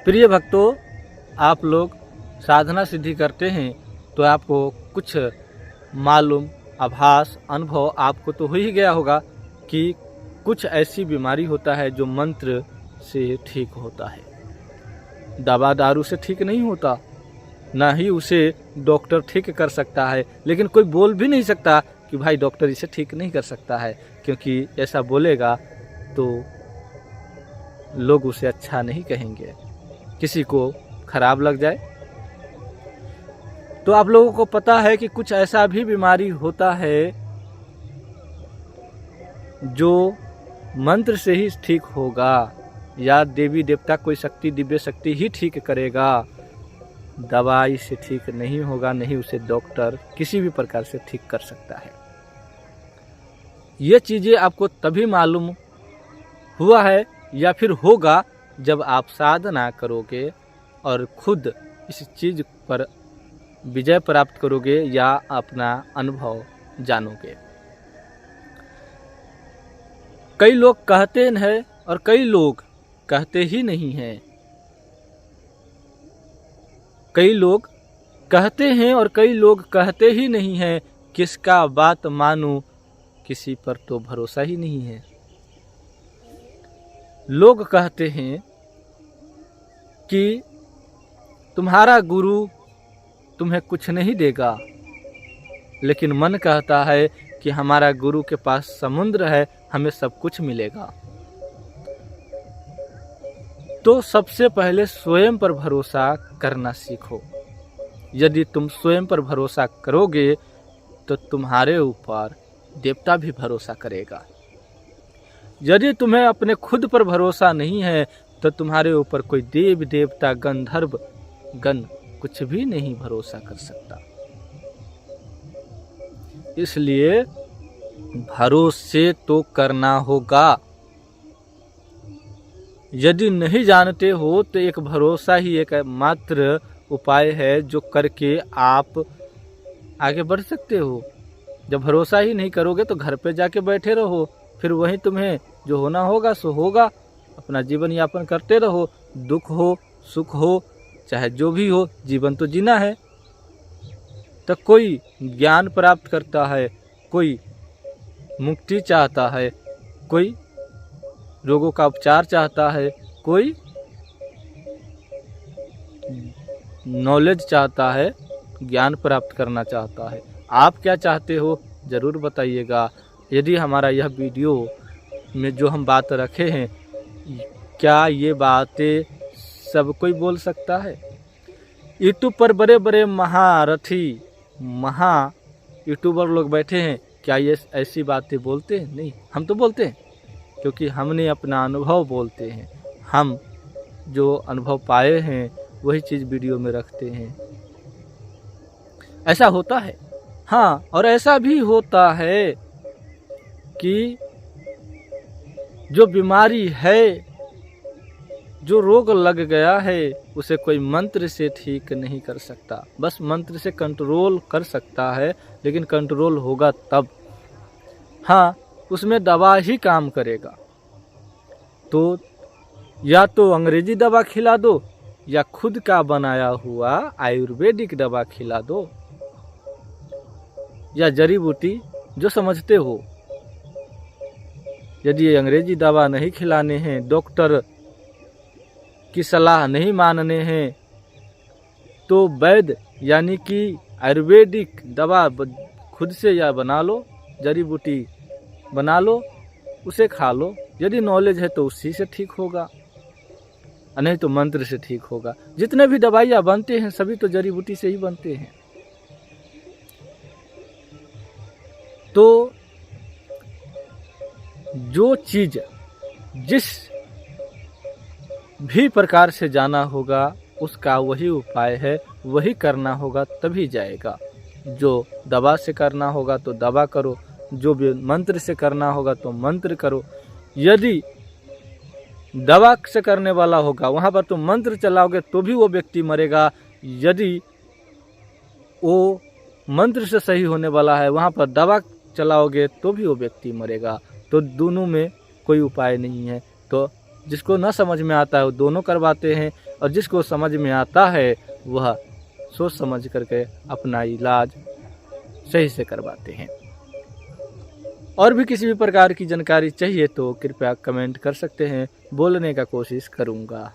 प्रिय भक्तों, आप लोग साधना सिद्धि करते हैं तो आपको कुछ मालूम, आभास, अनुभव आपको तो हो ही गया होगा कि कुछ ऐसी बीमारी होता है जो मंत्र से ठीक होता है। दवा दारू से ठीक नहीं होता, ना ही उसे डॉक्टर ठीक कर सकता है। लेकिन कोई बोल भी नहीं सकता कि भाई डॉक्टर इसे ठीक नहीं कर सकता है, क्योंकि ऐसा बोलेगा तो लोग उसे अच्छा नहीं कहेंगे, किसी को खराब लग जाए। तो आप लोगों को पता है कि कुछ ऐसा भी बीमारी होता है जो मंत्र से ही ठीक होगा, या देवी देवता कोई शक्ति, दिव्य शक्ति ही ठीक करेगा। दवाई से ठीक नहीं होगा, नहीं उसे डॉक्टर किसी भी प्रकार से ठीक कर सकता है। ये चीज़ें आपको तभी मालूम हुआ है या फिर होगा जब आप साधना करोगे और खुद इस चीज़ पर विजय प्राप्त करोगे या अपना अनुभव जानोगे। कई लोग कहते हैं और कई लोग कहते ही नहीं हैं। कई लोग कहते हैं और कई लोग कहते ही नहीं हैं। किसका बात मानूं, किसी पर तो भरोसा ही नहीं है। लोग कहते हैं कि तुम्हारा गुरु तुम्हें कुछ नहीं देगा, लेकिन मन कहता है कि हमारा गुरु के पास समुद्र है, हमें सब कुछ मिलेगा। तो सबसे पहले स्वयं पर भरोसा करना सीखो। यदि तुम स्वयं पर भरोसा करोगे तो तुम्हारे ऊपर देवता भी भरोसा करेगा। यदि तुम्हें अपने खुद पर भरोसा नहीं है तो तुम्हारे ऊपर कोई देव देवता, गंधर्व गण कुछ भी नहीं भरोसा कर सकता। इसलिए भरोसे तो करना होगा। यदि नहीं जानते हो तो एक भरोसा ही एक मात्र उपाय है जो करके आप आगे बढ़ सकते हो। जब भरोसा ही नहीं करोगे तो घर पे जाके बैठे रहो, फिर वहीं तुम्हें जो होना होगा सो होगा। अपना जीवन यापन करते रहो, दुख हो सुख हो चाहे जो भी हो, जीवन तो जीना है। तो कोई ज्ञान प्राप्त करता है, कोई मुक्ति चाहता है, कोई रोगों का उपचार चाहता है, कोई नॉलेज चाहता है, ज्ञान प्राप्त करना चाहता है। आप क्या चाहते हो ज़रूर बताइएगा। यदि हमारा यह वीडियो में जो हम बात रखे हैं, क्या ये बातें सब कोई बोल सकता है? यूट्यूब पर बड़े बड़े महारथी, यूट्यूबर लोग बैठे हैं, क्या ये ऐसी बातें बोलते हैं? नहीं, हम तो बोलते हैं, क्योंकि हमने अपना अनुभव बोलते हैं। हम जो अनुभव पाए हैं वही चीज़ वीडियो में रखते हैं। ऐसा होता है। हाँ, और ऐसा भी होता है कि जो बीमारी है, जो रोग लग गया है, उसे कोई मंत्र से ठीक नहीं कर सकता। बस मंत्र से कंट्रोल कर सकता है, लेकिन कंट्रोल होगा तब। हाँ, उसमें दवा ही काम करेगा। तो या तो अंग्रेजी दवा खिला दो या खुद का बनाया हुआ आयुर्वेदिक दवा खिला दो, या जड़ी बूटी जो समझते हो। यदि अंग्रेजी दवा नहीं खिलाने हैं, डॉक्टर की सलाह नहीं मानने हैं, तो वैद्य यानी कि आयुर्वेदिक दवा खुद से या बना लो, जड़ी बूटी बना लो, उसे खा लो। यदि नॉलेज है तो उसी से ठीक होगा, नहीं तो मंत्र से ठीक होगा। जितने भी दवाइयाँ बनते हैं सभी तो जड़ी बूटी से ही बनते हैं। तो जो चीज जिस भी प्रकार से जाना होगा उसका वही उपाय है, वही करना होगा तभी जाएगा। जो दवा से करना होगा तो दवा करो, जो भी मंत्र से करना होगा तो मंत्र करो। यदि दवा से करने वाला होगा वहाँ पर तो मंत्र चलाओगे तो भी वो व्यक्ति मरेगा। यदि वो मंत्र से सही होने वाला है वहाँ पर दवा चलाओगे तो भी वो व्यक्ति मरेगा। तो दोनों में कोई उपाय नहीं है। तो जिसको न समझ में आता है वो दोनों करवाते हैं, और जिसको समझ में आता है वह सोच समझ करके अपना इलाज सही से करवाते हैं। और भी किसी भी प्रकार की जानकारी चाहिए तो कृपया कमेंट कर सकते हैं, बोलने का कोशिश करूँगा।